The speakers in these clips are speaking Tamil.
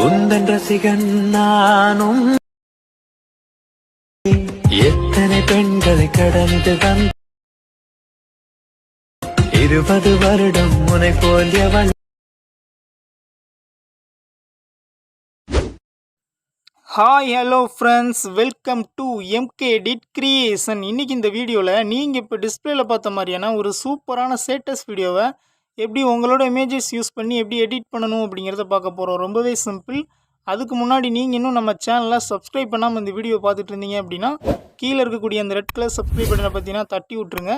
உந்தன் ரசிகன் நானும் எத்தனை பெண்களை கடந்து வந்த 20 வருடம் முனை போல் எவள். Hi hello friends, welcome to MK edit creation. இன்றைக்கி இந்த வீடியோவில் நீங்கள் இப்போ டிஸ்பிளேல பார்த்த மாதிரியான ஒரு சூப்பரான ஸ்டேட்டஸ் வீடியோவை எப்படி உங்களோட இமேஜஸ் யூஸ் பண்ணி எப்படி எடிட் பண்ணணும் அப்படிங்கிறத பார்க்க போகிறோம். ரொம்பவே சிம்பிள். அதுக்கு முன்னாடி நீங்கள் இன்னும் நம்ம சேனலை சப்ஸ்கிரைப் பண்ணாமல் இந்த வீடியோ பார்த்துட்டு இருந்தீங்க அப்படின்னா கீழே இருக்கக்கூடிய அந்த ரெட் கலர் சப்ஸ்கிரைப் பட்டனை பார்த்தீங்கன்னா தட்டி விட்ருங்க.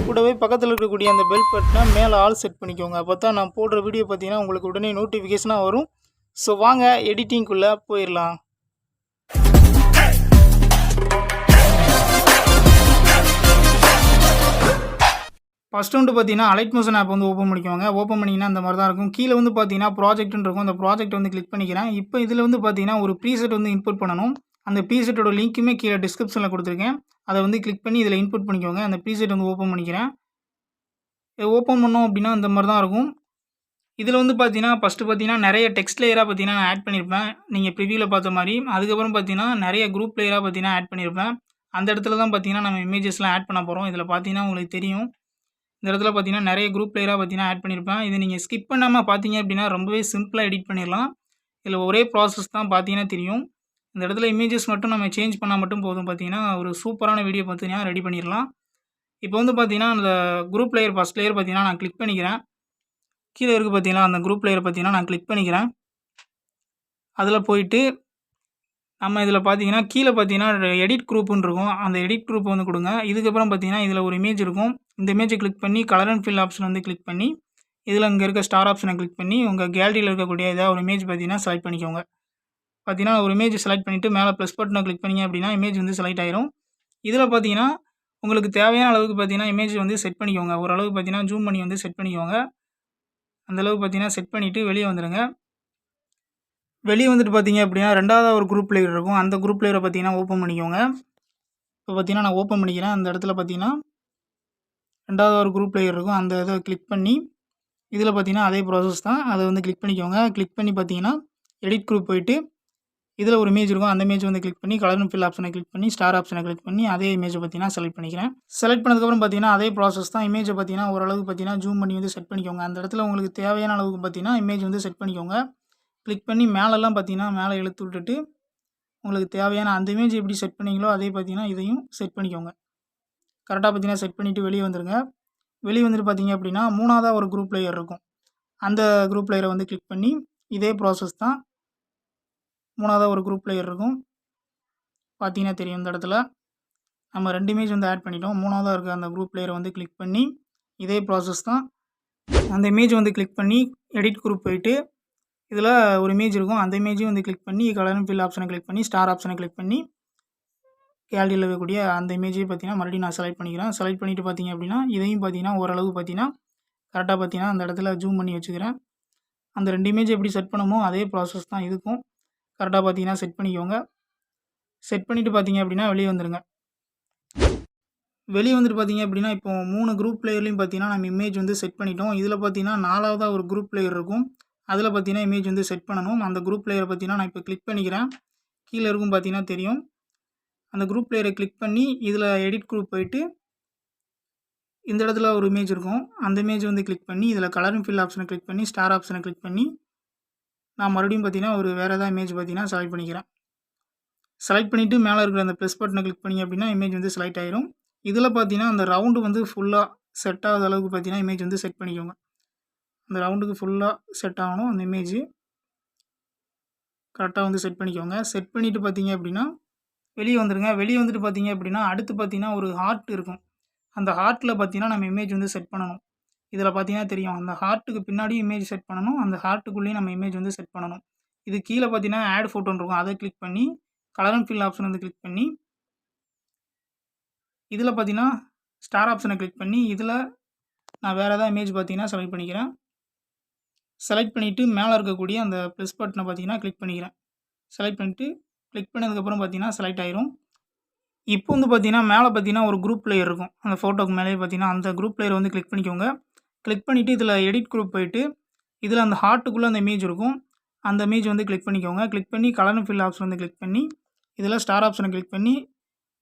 கூடவே பக்கத்தில் இருக்கக்கூடிய அந்த பெல் பட்டனை மேலே ஆல் செட் பண்ணிக்கோங்க. அப்போ தான் நான் போடுற வீடியோ பார்த்தீங்கன்னா உங்களுக்கு உடனே நோட்டிஃபிகேஷனாக வரும். ஸோ வாங்க எடிட்டிங்குள்ளே போயிடலாம். ஃபஸ்ட்டு வந்து பார்த்தீங்கன்னா அலைட் மோஷன் ஆப் வந்து ஓப்பன் பண்ணிக்கோங்க. ஓப்பன் பண்ணிங்கன்னா அந்த மாதிரி தான் இருக்கும். கீழே வந்து பார்த்தீங்கன்னா ப்ராஜெக்ட்னு இருக்கும். அந்த ப்ராஜெக்ட் வந்து கிளிக் பண்ணிக்கிறேன். இப்போ இதில் வந்து பார்த்தீங்கன்னா ஒரு ப்ரீசெட் வந்து இன்புட் பண்ணணும். அந்த ப்ரீசெட்டோட லிங்க்குமே கீழே டிஸ்கிரிப்ஷனில் கொடுத்துருக்கேன். அதை வந்து கிளிக் பண்ணி இதில் இன்புட் பண்ணிக்கோங்க. அந்த ப்ரீசெட் வந்து ஓப்பன் பண்ணிக்கிறேன். ஓப்பன் பண்ணோம் அப்படின்னா அந்த மாதிரி தான் இருக்கும். இதில் வந்து பார்த்தீங்கன்னா ஃபஸ்ட்டு பார்த்தீங்கன்னா நிறைய டெக்ஸ்ட் லேயராக பார்த்தீங்கன்னா நான் ஆட் பண்ணியிருப்பேன். நீங்கள் ப்ரிவியூவில் பார்த்த மாதிரி. அதுக்கப்புறம் பார்த்தீங்கன்னா நிறைய குரூப் லேயராக பார்த்தீங்கன்னா ஆட் பண்ணியிருப்பேன். அந்த இடத்துல தான் பார்த்தீங்கன்னா நம்ம இமேஜஸ்லாம் ஆட் பண்ண போகிறோம். இதில் பார்த்தீங்கன்னா உங்களுக்கு தெரியும். இந்த இடத்துல பார்த்தீங்கன்னா நிறைய குரூப் லேயராக பார்த்தீங்கன்னா ஆட் பண்ணியிருப்பேன். இது நீங்கள் ஸ்கிப் பண்ணாமல் பார்த்தீங்க அப்படின்னா ரொம்பவே சிம்பிளாக எடிட் பண்ணிடலாம். இதில் ஒரே ப்ராசஸ் தான் பார்த்தீங்கன்னா தெரியும். இந்த இடத்துல இமேஜஸ் மட்டும் நம்ம சேஞ்ச் பண்ணால் மட்டும் போதும். பார்த்தீங்கன்னா ஒரு சூப்பரான வீடியோ பார்த்தீங்கன்னா ரெடி பண்ணிடலாம். இப்போ வந்து பார்த்தீங்கன்னா அந்த குரூப் லேயர் ஃபஸ்ட் லேயர் பார்த்தீங்கன்னா நான் கிளிக் பண்ணிக்கிறேன். கீழே இருக்குது பார்த்தீங்கன்னா அந்த குரூப் லேயர் பார்த்தீங்கன்னா நான் கிளிக் பண்ணிக்கிறேன். அதில் போயிட்டு நம்ம இதில் பார்த்தீங்கன்னா கீழே பார்த்தீங்கன்னா எடிட் குரூப்புன்னு இருக்கும். அந்த எடிட் குரூப் வந்து கொடுங்க. இதுக்கப்புறம் பார்த்தீங்கன்னா இதில் ஒரு இமேஜ் இருக்கும். இந்த இமேஜை கிளிக் பண்ணி கலர் அண்ட் ஃபில் ஆப்ஷன் வந்து கிளிக் பண்ணி இதில் இங்கே இருக்க ஸ்டார் ஆப்ஷனை கிளிக் பண்ணி உங்கள் கேலரியில் இருக்கக்கூடிய ஏதாவது ஒரு இமேஜ் பார்த்தீங்கன்னா செலக்ட் பண்ணிக்கோங்க. பார்த்தீங்கன்னா ஒரு இமேஜ் செலக்ட் பண்ணிவிட்டு மேலே ப்ளஸ் பட்டனை கிளிக் பண்ணிங்க அப்படின்னா இமேஜ் வந்து செலக்ட் ஆயிரும். இதில் பார்த்தீங்கன்னா உங்களுக்கு தேவையான அளவுக்கு பார்த்தீங்கன்னா இமேஜ் வந்து செட் பண்ணிக்கோங்க. ஓரளவுக்கு பார்த்தீங்கன்னா ஜூம் பண்ணி வந்து செட் பண்ணிக்கோங்க. அந்தளவுக்கு பார்த்தீங்கன்னா செட் பண்ணிவிட்டு வெளியே வந்துடுங்க. வெளியே வந்துட்டு பார்த்தீங்க அப்படின்னா ரெண்டாவது ஒரு குரூப் லேயர் இருக்கும். அந்த குரூப் லேயரை பார்த்தீங்கன்னா ஓப்பன் பண்ணிக்கோங்க. இப்போ பார்த்தீங்கன்னா நான் ஓப்பன் பண்ணிக்கிறேன். அந்த இடத்துல பார்த்தீங்கன்னா ரெண்டாவது ஒரு குரூப் லேயர் இருக்கும். அந்த இதை கிளிக் பண்ணி இதில் பார்த்தீங்கன்னா அதே ப்ராசஸ் தான். அதை வந்து கிளிக் பண்ணிக்கோங்க. கிளிக் பண்ணி பார்த்தீங்கன்னா எடிட் குரூப் போயிட்டு இதில் ஒரு இமேஜ் இருக்கும். அந்த இமேஜ் வந்து கிளிக் பண்ணி கலர் அண்ட் ஃபில் ஆப்ஷனை கிளிக் பண்ணி ஸ்டார் ஆப்ஷனை கிளிக் பண்ணி அதே இமேஜை பார்த்தீங்கன்னா செலக்ட் பண்ணிக்கிறேன். செலக்ட் பண்ணதுக்கப்புறம் பார்த்தீங்கன்னா அதே ப்ராசஸ் தான். இமேஜை பார்த்தீங்கன்னா ஓரளவுக்கு பார்த்தீங்கன்னா ஜூம் பண்ணி வந்து செட் பண்ணிக்கோங்க. அந்த இடத்துல உங்களுக்கு தேவையான அளவுக்கு பார்த்தீங்கன்னா இமேஜ் வந்து செட் பண்ணிக்கோங்க. கிளிக் பண்ணி மேலெல்லாம் பார்த்தீங்கன்னா மேலே இழுத்து விட்டுட்டு உங்களுக்கு தேவையான அந்த இமேஜ் எப்படி செட் பண்ணிங்களோ அதே பார்த்தீங்கன்னா இதையும் செட் பண்ணிக்கோங்க. கரெக்டாக பார்த்தீங்கன்னா செட் பண்ணிவிட்டு வெளியே வந்துடுங்க. வெளியே வந்துட்டு பார்த்தீங்க அப்படின்னா மூணாவதாக ஒரு குரூப் லேயர் இருக்கும். அந்த குரூப் லேயரை வந்து கிளிக் பண்ணி இதே ப்ராசஸ் தான். மூணாவதாக ஒரு குரூப் லேயர் இருக்கும். பார்த்தீங்கன்னா தெரியும். இந்த இடத்துல நம்ம 2 இமேஜ் வந்து ஆட் பண்ணிட்டோம். மூணாவதாக இருக்க அந்த குரூப் லேயரை வந்து கிளிக் பண்ணி இதே ப்ராசஸ் தான். அந்த இமேஜ் வந்து கிளிக் பண்ணி எடிட் குரூப் போயிட்டு இதில் ஒரு இமேஜ் இருக்கும். அந்த இமேஜையும் வந்து கிளிக் பண்ணி கலர் அண்ட் ஃபில் ஆப்ஷனை கிளிக் பண்ணி ஸ்டார் ஆப்ஷனை கிளிக் பண்ணி கேலரியில் இருக்கக்கூடிய அந்த இமேஜையும் பார்த்தீங்கன்னா மறுபடியும் நான் செலக்ட் பண்ணிக்கிறேன். செலக்ட் பண்ணிவிட்டு பார்த்தீங்க அப்படின்னா இதையும் பார்த்தீங்கன்னா ஓரளவு பார்த்தீங்கன்னா கரெக்டாக பார்த்தீங்கன்னா அந்த இடத்துல ஜூம் பண்ணி வச்சுக்கிறேன். அந்த 2 இமேஜ் எப்படி செட் பண்ணுமோ அதே ப்ராசஸ் தான் இதுக்கும். கரெக்டாக பார்த்தீங்கன்னா செட் பண்ணிக்கோங்க. செட் பண்ணிவிட்டு பார்த்தீங்க அப்படின்னா வெளியே வந்துடுங்க. வெளியே வந்துட்டு பார்த்தீங்க அப்படின்னா இப்போ 3 குரூப் லேயர்லையும் பார்த்தீங்கன்னா நம்ம இமேஜ் வந்து செட் பண்ணிட்டோம். இதில் பார்த்தீங்கன்னா 4வதாக ஒரு குரூப் லேயர் இருக்கும். அதில் பார்த்தீங்கன்னா இமேஜ் வந்து செட் பண்ணணும். அந்த குரூப் லேயரை பார்த்தீங்கன்னா நான் இப்போ கிளிக் பண்ணிக்கிறேன். கீழே இருக்கும் பார்த்தீங்கன்னா தெரியும். அந்த குரூப் லேயரை கிளிக் பண்ணி இதில் எடிட் குரூப் போயிட்டு இந்த இடத்துல ஒரு இமேஜ் இருக்கும். அந்த இமேஜ் வந்து கிளிக் பண்ணி இதில் கலர் அண்ட் ஃபில் ஆப்ஷனை கிளிக் பண்ணி ஸ்டார் ஆப்ஷனை கிளிக் பண்ணி நான் மறுபடியும் பார்த்தீங்கன்னா ஒரு வேறு ஏதாவது இமேஜ் பார்த்தீங்கன்னா செலக்ட் பண்ணிக்கிறேன். செலக்ட் பண்ணிவிட்டு மேலே இருக்கிற அந்த ப்ளஸ் பட்டனை கிளிக் பண்ணி அப்படின்னா இமேஜ் வந்து செலக்ட் ஆயிரும். இதில் பார்த்தீங்கன்னா அந்த ரவுண்டு வந்து ஃபுல்லாக செட் ஆகாத அளவுக்கு பார்த்தீங்கன்னா இமேஜ் வந்து செட் பண்ணிக்கோங்க. அந்த ரவுண்டுக்கு ஃபுல்லாக செட் ஆகணும். அந்த இமேஜ் கரெக்டாக வந்து செட் பண்ணிக்கோங்க. செட் பண்ணிவிட்டு பார்த்தீங்க அப்படின்னா வெளியே வந்துடுங்க. வெளியே வந்துட்டு பார்த்தீங்க அப்படின்னா அடுத்து பார்த்தீங்கன்னா ஒரு ஹார்ட் இருக்கும். அந்த ஹார்ட்டில் பார்த்தீங்கன்னா நம்ம இமேஜ் வந்து செட் பண்ணணும். இதில் பார்த்தீங்கன்னா தெரியும். அந்த ஹார்ட்டுக்கு பின்னாடி இமேஜ் செட் பண்ணணும். அந்த ஹார்ட்டுக்குள்ளேயும் நம்ம இமேஜ் வந்து செட் பண்ணணும். இது கீழே பார்த்தீங்கன்னா ஆட் ஃபோட்டோன்னு இருக்கும். அதை கிளிக் பண்ணி கலர் அண்ட் ஃபில் ஆப்ஷன் வந்து கிளிக் பண்ணி இதில் பார்த்தீங்கன்னா ஸ்டார் ஆப்ஷனை கிளிக் பண்ணி இதில் நான் வேறு ஏதாவது இமேஜ் பார்த்தீங்கன்னா செலக்ட் பண்ணிக்கிறேன். செலக்ட் பண்ணிவிட்டு மேலே இருக்கக்கூடிய அந்த ப்ளஸ் பட்டனை பார்த்தீங்கன்னா கிளிக் பண்ணிக்கிறேன். செலக்ட் பண்ணிவிட்டு கிளிக் பண்ணதுக்கப்புறம் பார்த்தீங்கன்னா செலக்ட் ஆயிரும். இப்போ வந்து பார்த்தீங்கன்னா மேலே பார்த்தீங்கன்னா ஒரு குரூப் லேயர் இருக்கும். அந்த ஃபோட்டோக்கு மேலே பார்த்தீங்கன்னா அந்த குரூப் லேயர் வந்து கிளிக் பண்ணிக்கோங்க. கிளிக் பண்ணிவிட்டு இதில் எடிட் குரூப் போயிட்டு இதில் அந்த ஹார்ட்டுக்குள்ளே அந்த இமேஜ் இருக்கும். அந்த இமேஜ் வந்து கிளிக் பண்ணிக்கோங்க. கிளிக் பண்ணி கலர் அண்ட் ஃபில் ஆப்ஷன் வந்து கிளிக் பண்ணி, இதில் ஸ்டார் ஆப்ஷனை கிளிக் பண்ணி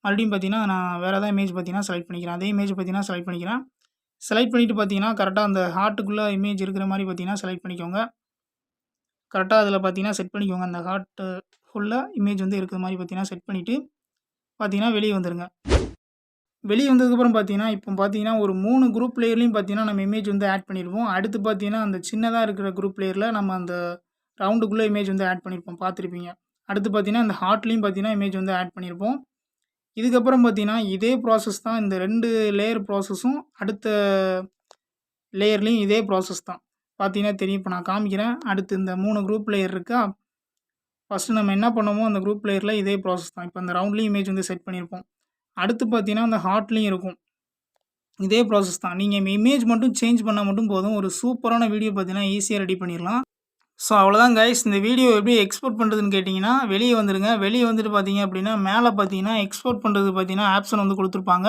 மறுபடியும் பார்த்தீங்கன்னா, நான் வேறு ஏதாவது இமேஜ் பார்த்தீங்கன்னா செலக்ட் பண்ணிக்கிறேன். அதே இமேஜ் பார்த்தீங்கன்னா செலக்ட் பண்ணிக்கிறேன். செலக்ட் பண்ணிவிட்டு பார்த்தீங்கன்னா, கரெக்டாக அந்த ஹார்ட்டுக்குள்ளே இமேஜ் இருக்கிற மாதிரி பார்த்தீங்கன்னா செலக்ட் பண்ணிக்கோங்க. கரெக்டாக அதில் பார்த்தீங்கன்னா செட் பண்ணிக்கோங்க. அந்த ஹார்ட்டு ஃபுல்லாக இமேஜ் வந்து இருக்கிற மாதிரி பார்த்தீங்கன்னா செட் பண்ணிவிட்டு பார்த்தீங்கன்னா வெளியே வந்துருங்க. வெளியே வந்ததுக்கப்புறம் பார்த்தீங்கன்னா, இப்போ பார்த்தீங்கன்னா ஒரு 3 குரூப் லேயர்லையும் பார்த்தீங்கன்னா நம்ம இமேஜ் வந்து ஆட் பண்ணியிருப்போம். அடுத்து பார்த்தீங்கன்னா, அந்த சின்னதாக இருக்கிற குரூப் லேயரில் நம்ம அந்த ரவுண்டுக்குள்ளே இமேஜ் வந்து ஆட் பண்ணியிருப்போம், பார்த்துருப்பீங்க. அடுத்து பார்த்தீங்கன்னா, இந்த ஹார்ட்லேயும் பார்த்தீங்கன்னா இமேஜ் வந்து ஆட் பண்ணியிருப்போம். இதுக்கப்புறம் பார்த்தீங்கன்னா, இதே ப்ராசஸ் தான் இந்த 2 லேயர் ப்ராசஸும் அடுத்த லேயர்லேயும் இதே ப்ராசஸ் தான். பார்த்தீங்கன்னா தெரியும். இப்போ நான் காமிக்கிறேன். அடுத்து இந்த 3 குரூப் லேயர் இருக்கா, ஃபஸ்ட்டு நம்ம என்ன பண்ணோமோ அந்த குரூப் லேயரில் இதே ப்ராசஸ் தான். இப்போ அந்த ரவுண்ட்லேயும் இமேஜ் வந்து செட் பண்ணியிருப்போம். அடுத்து பார்த்தீங்கன்னா, அந்த ஹார்ட்லேயும் இருக்கும். இதே ப்ராசஸ் தான். நீங்கள் இமேஜ் மட்டும் சேஞ்ச் பண்ணால் மட்டும் போதும். ஒரு சூப்பரான வீடியோ பார்த்தீங்கன்னா ஈஸியாக ரெடி பண்ணிடலாம். ஸோ அவ்வளோதான் கைஸ். இந்த வீடியோ எப்படி எக்ஸ்போர்ட் பண்ணுறதுன்னு கேட்டிங்கன்னா, வெளியே வந்துடுங்க. வெளியே வந்துட்டு பார்த்தீங்க அப்படின்னா, மேலே பார்த்தீங்கன்னா எக்ஸ்போர்ட் பண்ணுறது பார்த்தீங்கன்னா ஆப்ஷன் வந்து கொடுத்துருப்பாங்க.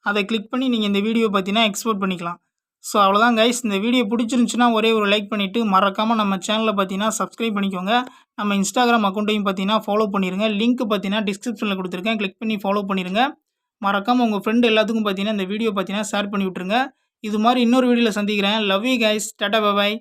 அதை கிளிக் பண்ணி நீங்கள் இந்த வீடியோ பார்த்தீங்கன்னா எக்ஸ்போர்ட் பண்ணிக்கலாம். ஸோ அவ்வளோதான் கைஸ். இந்த வீடியோ பிடிச்சிருந்துச்சுன்னா ஒரே ஒரு லைக் பண்ணிவிட்டு மறக்காமல் நம்ம சேனலில் பார்த்தீங்கன்னா சப்ஸ்கிரைப் பண்ணிக்கோங்க. நம்ம இன்ஸ்டாகிராம் அக்கௌண்ட்டையும் பார்த்தீங்கன்னா ஃபாலோ பண்ணிடுங்க. லிங்க் பார்த்தீங்கன்னா டிஸ்கிரிப்ஷனில் கொடுத்துருக்கேன். கிளிக் பண்ணி ஃபாலோ பண்ணிடுங்க. மறக்காமல் உங்கள் ஃப்ரெண்டு எல்லாத்துக்கும் பார்த்தீங்கன்னா இந்த வீடியோ பார்த்தீங்கன்னா ஷேர் பண்ணி விட்ருங்க. இது மாதிரி இன்னொரு வீடியோவில் சந்திக்கிறேன். Love you guys. Tata bye.